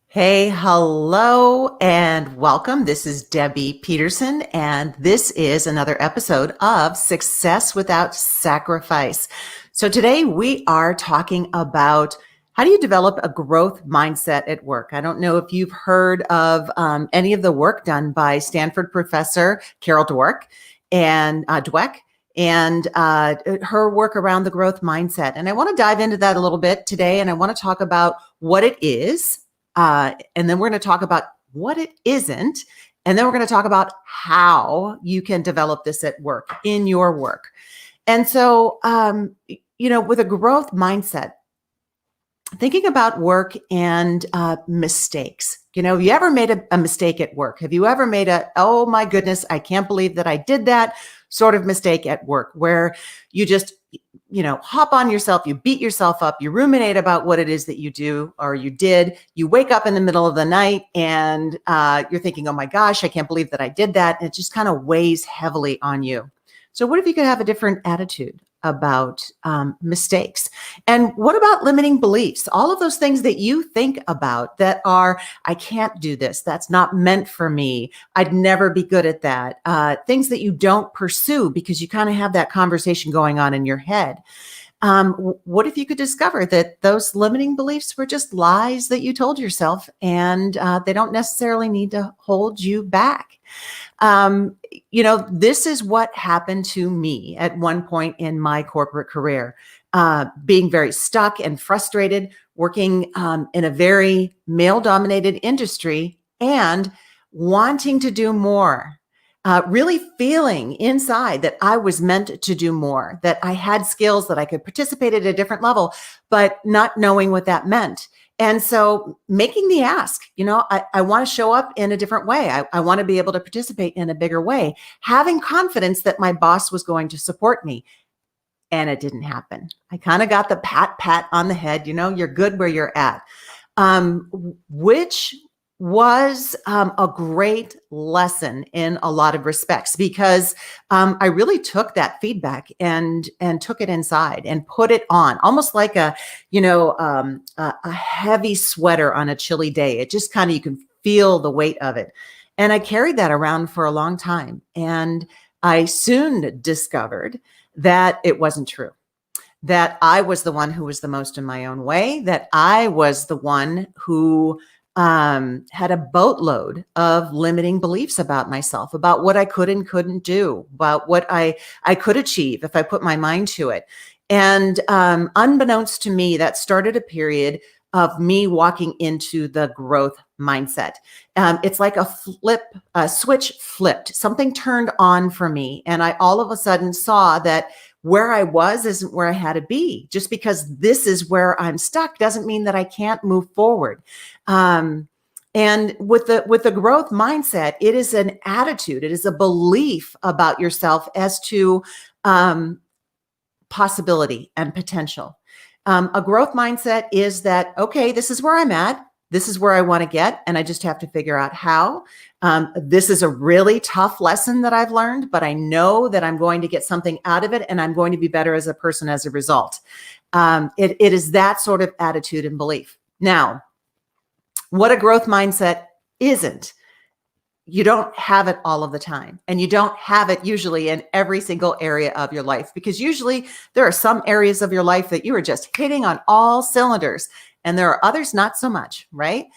Hey, hello, and welcome. This is Debbie Peterson, and this is another episode of Success Without Sacrifice. So today we are talking about how do you develop a growth mindset at work? I don't know if you've heard of any of the work done by Stanford professor Carol Dweck and her work around the growth mindset. And I want to dive into that a little bit today, and I want to talk about what it is. And then we're going to talk about what it isn't. And then we're going to talk about how you can develop this at work, in your work. And so, with a growth mindset, thinking about work and mistakes. Have you ever made a mistake at work? Have you ever made oh my goodness, I can't believe that I did that sort of mistake at work where you just, hop on yourself, you beat yourself up, you ruminate about what it is that you do or you did. You wake up in the middle of the night and you're thinking, oh my gosh, I can't believe that I did that. And it just kind of weighs heavily on you. So what if you could have a different attitude about mistakes? And what about limiting beliefs? All of those things that you think about that are, I can't do this. That's not meant for me. I'd never be good at that. Things that you don't pursue because you kind of have that conversation going on in your head. What if you could discover that those limiting beliefs were just lies that you told yourself and they don't necessarily need to hold you back? This is what happened to me at one point in my corporate career, being very stuck and frustrated, working in a very male-dominated industry and wanting to do more. Really feeling inside that I was meant to do more, that I had skills, that I could participate at a different level, but not knowing what that meant. And so making the ask, I want to show up in a different way. I want to be able to participate in a bigger way, having confidence that my boss was going to support me. And it didn't happen. I kind of got the pat on the head, you're good where you're at, which was a great lesson in a lot of respects because I really took that feedback and took it inside and put it on, almost like a heavy sweater on a chilly day. It just kind of, you can feel the weight of it. And I carried that around for a long time. And I soon discovered that it wasn't true, that I was the one who was the most in my own way, that I was the one who had a boatload of limiting beliefs about myself, about what I could and couldn't do, about what I could achieve if I put my mind to it. And unbeknownst to me, that started a period of me walking into the growth mindset. It's like a switch flipped, something turned on for me. And I all of a sudden saw that where I was isn't where I had to be. Just because this is where I'm stuck doesn't mean that I can't move forward. And with the growth mindset, it is an attitude. It is a belief about yourself as to possibility and potential. A growth mindset is that, okay, this is where I'm at. This is where I want to get, and I just have to figure out how. This is a really tough lesson that I've learned, but I know that I'm going to get something out of it, and I'm going to be better as a person as a result. It is that sort of attitude and belief. Now, what a growth mindset isn't, you don't have it all of the time, and you don't have it usually in every single area of your life, because usually there are some areas of your life that you are just hitting on all cylinders, and there are others not so much, right?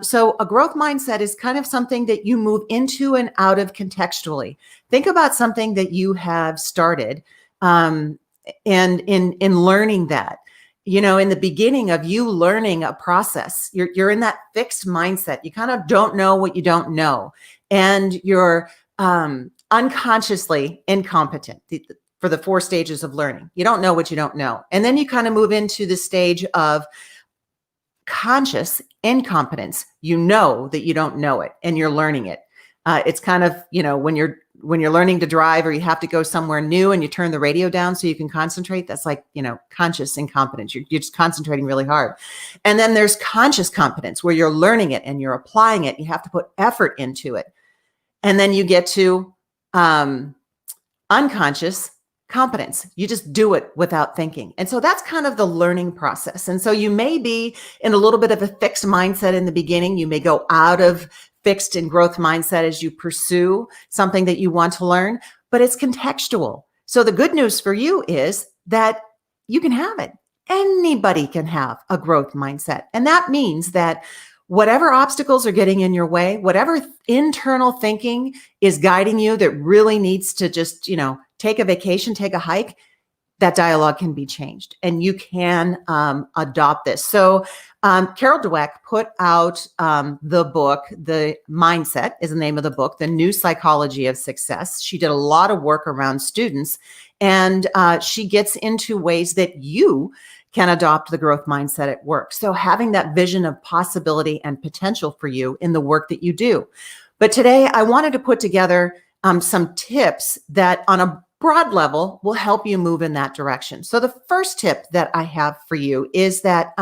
So a growth mindset is kind of something that you move into and out of contextually. Think about something that you have started, and in learning that. In the beginning of you learning a process, you're in that fixed mindset. You kind of don't know what you don't know. And you're unconsciously incompetent for the 4 stages of learning. You don't know what you don't know. And then you kind of move into the stage of conscious incompetence. You know that you don't know it and you're learning it. It's kind of, when you're learning to drive or you have to go somewhere new and you turn the radio down so you can concentrate, that's like, conscious incompetence. You're just concentrating really hard. And then there's conscious competence where you're learning it and you're applying it. You have to put effort into it. And then you get to unconscious competence. You just do it without thinking. And so that's kind of the learning process. And so you may be in a little bit of a fixed mindset in the beginning. You may go out of fixed and growth mindset as you pursue something that you want to learn, but it's contextual. So the good news for you is that you can have it. Anybody can have a growth mindset. And that means that whatever obstacles are getting in your way, whatever internal thinking is guiding you that really needs to just, take a vacation, take a hike, that dialogue can be changed and you can adopt this. So Carol Dweck put out the book, The Mindset is the name of the book, The New Psychology of Success. She did a lot of work around students, and she gets into ways that you can adopt the growth mindset at work. So having that vision of possibility and potential for you in the work that you do. But today I wanted to put together some tips that on a broad level will help you move in that direction. So the first tip that I have for you is that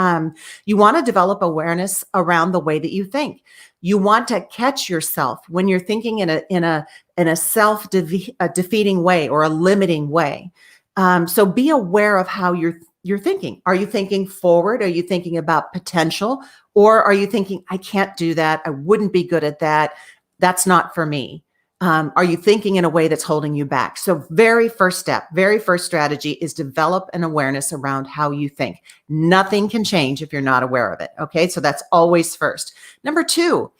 you want to develop awareness around the way that you think. You want to catch yourself when you're thinking in a self-defeating way or a limiting way. So be aware of how you're thinking. Are you thinking forward? Are you thinking about potential? Or are you thinking, I can't do that. I wouldn't be good at that. That's not for me. Are you thinking in a way that's holding you back? So very first step, very first strategy is develop an awareness around how you think. Nothing can change if you're not aware of it. Okay. So that's always first. Number two,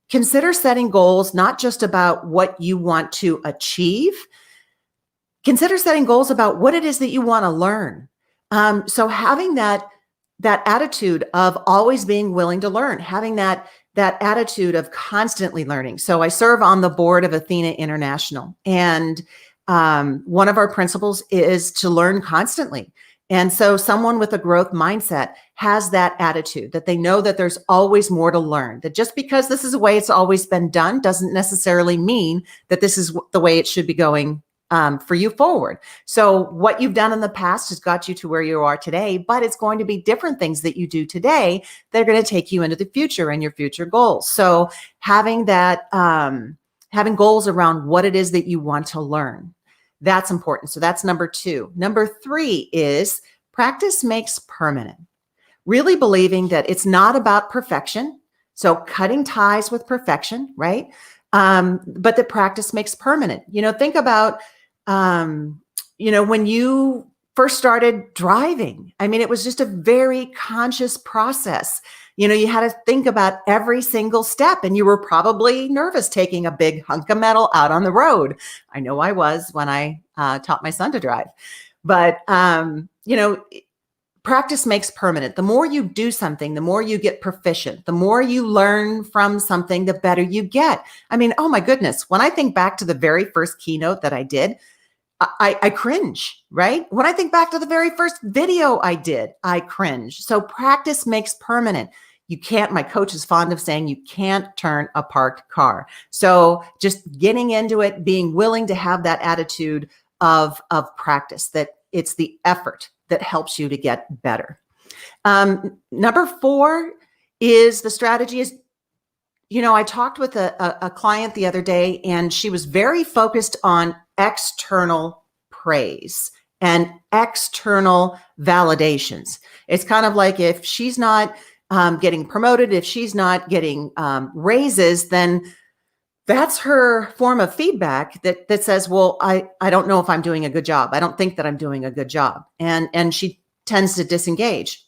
consider setting goals, not just about what you want to achieve. Consider setting goals about what it is that you want to learn. So having that attitude of always being willing to learn, having that attitude of constantly learning. So I serve on the board of Athena International, and one of our principles is to learn constantly. And so someone with a growth mindset has that attitude that they know that there's always more to learn, that just because this is the way it's always been done doesn't necessarily mean that this is the way it should be going for you forward. So what you've done in the past has got you to where you are today, but it's going to be different things that you do today that are going to take you into the future and your future goals. So having that, having goals around what it is that you want to learn, that's important. So that's number two. Number three is practice makes permanent. Really believing that it's not about perfection. So cutting ties with perfection, right? But that practice makes permanent. Think about, when you first started driving, it was just a very conscious process. You had to think about every single step, and you were probably nervous taking a big hunk of metal out on the road. I know I was when I taught my son to drive, but, practice makes permanent. The more you do something, the more you get proficient. The more you learn from something, the better you get. Oh my goodness. When I think back to the very first keynote that I did, I cringe, right? When I think back to the very first video I did, I cringe. So practice makes permanent. My coach is fond of saying you can't turn a parked car. So just getting into it, being willing to have that attitude of practice, that it's the effort that helps you to get better. Number four is the strategy is, I talked with a client the other day, and she was very focused on external praise and external validations. It's kind of like if she's not getting promoted, if she's not getting raises, then that's her form of feedback that says, well, I don't know if I'm doing a good job. I don't think that I'm doing a good job. And she tends to disengage.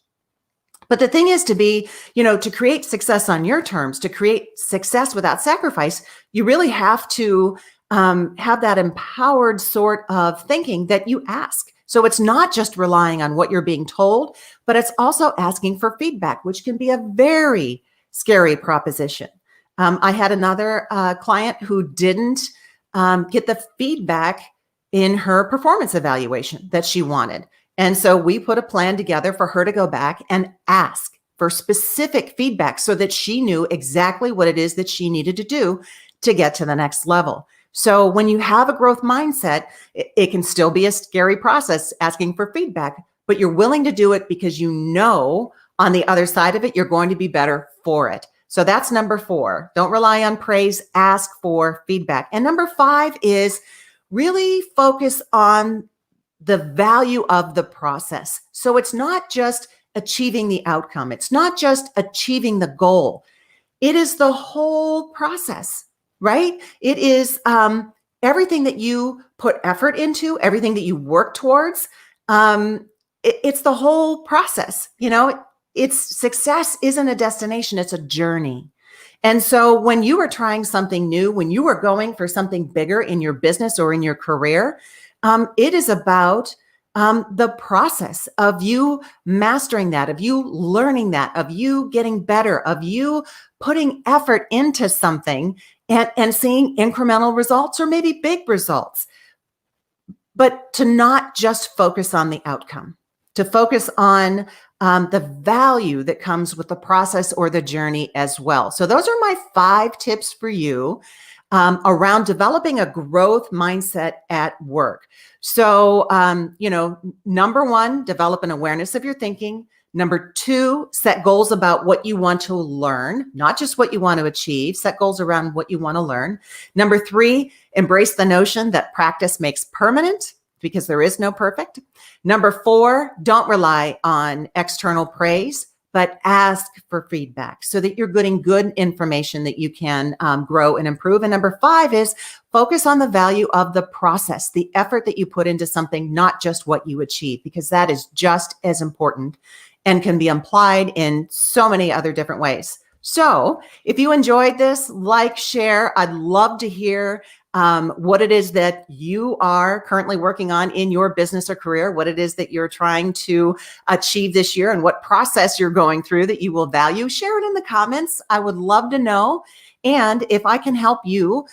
But the thing is to create success on your terms, to create success without sacrifice, you really have to have that empowered sort of thinking that you ask. So it's not just relying on what you're being told, but it's also asking for feedback, which can be a very scary proposition. I had another client who didn't get the feedback in her performance evaluation that she wanted. And so we put a plan together for her to go back and ask for specific feedback so that she knew exactly what it is that she needed to do to get to the next level. So when you have a growth mindset, it can still be a scary process asking for feedback, but you're willing to do it because you know on the other side of it, you're going to be better for it. So that's number four. Don't rely on praise, ask for feedback. And number five is really focus on the value of the process. So it's not just achieving the outcome. It's not just achieving the goal. It is the whole process, right? It is everything that you put effort into, everything that you work towards. It's the whole process. It's success isn't a destination, it's a journey. And so when you are trying something new, when you are going for something bigger in your business or in your career, it is about the process of you mastering that, of you learning that, of you getting better, of you putting effort into something and seeing incremental results or maybe big results. But to not just focus on the outcome, to focus on the value that comes with the process or the journey as well. So those are my 5 tips for you around developing a growth mindset at work. So, number 1, develop an awareness of your thinking. Number 2, set goals about what you want to learn, not just what you want to achieve. Set goals around what you want to learn. Number 3, embrace the notion that practice makes permanent, because there is no perfect. Number 4, don't rely on external praise, but ask for feedback so that you're getting good information that you can grow and improve. And number 5 is focus on the value of the process, the effort that you put into something, not just what you achieve, because that is just as important and can be applied in so many other different ways. So if you enjoyed this, like, share. I'd love to hear what it is that you are currently working on in your business or career, what it is that you're trying to achieve this year, and what process you're going through that you will value. Share it in the comments. I would love to know. And if I can help you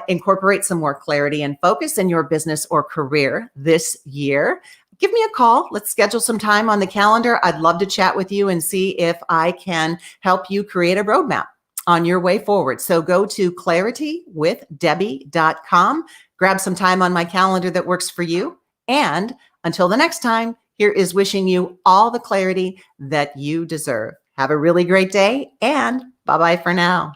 incorporate some more clarity and focus in your business or career this year, give me a call. Let's schedule some time on the calendar. I'd love to chat with you and see if I can help you create a roadmap on your way forward. So go to claritywithdebbie.com, grab some time on my calendar that works for you. And until the next time, here is wishing you all the clarity that you deserve. Have a really great day, and bye-bye for now.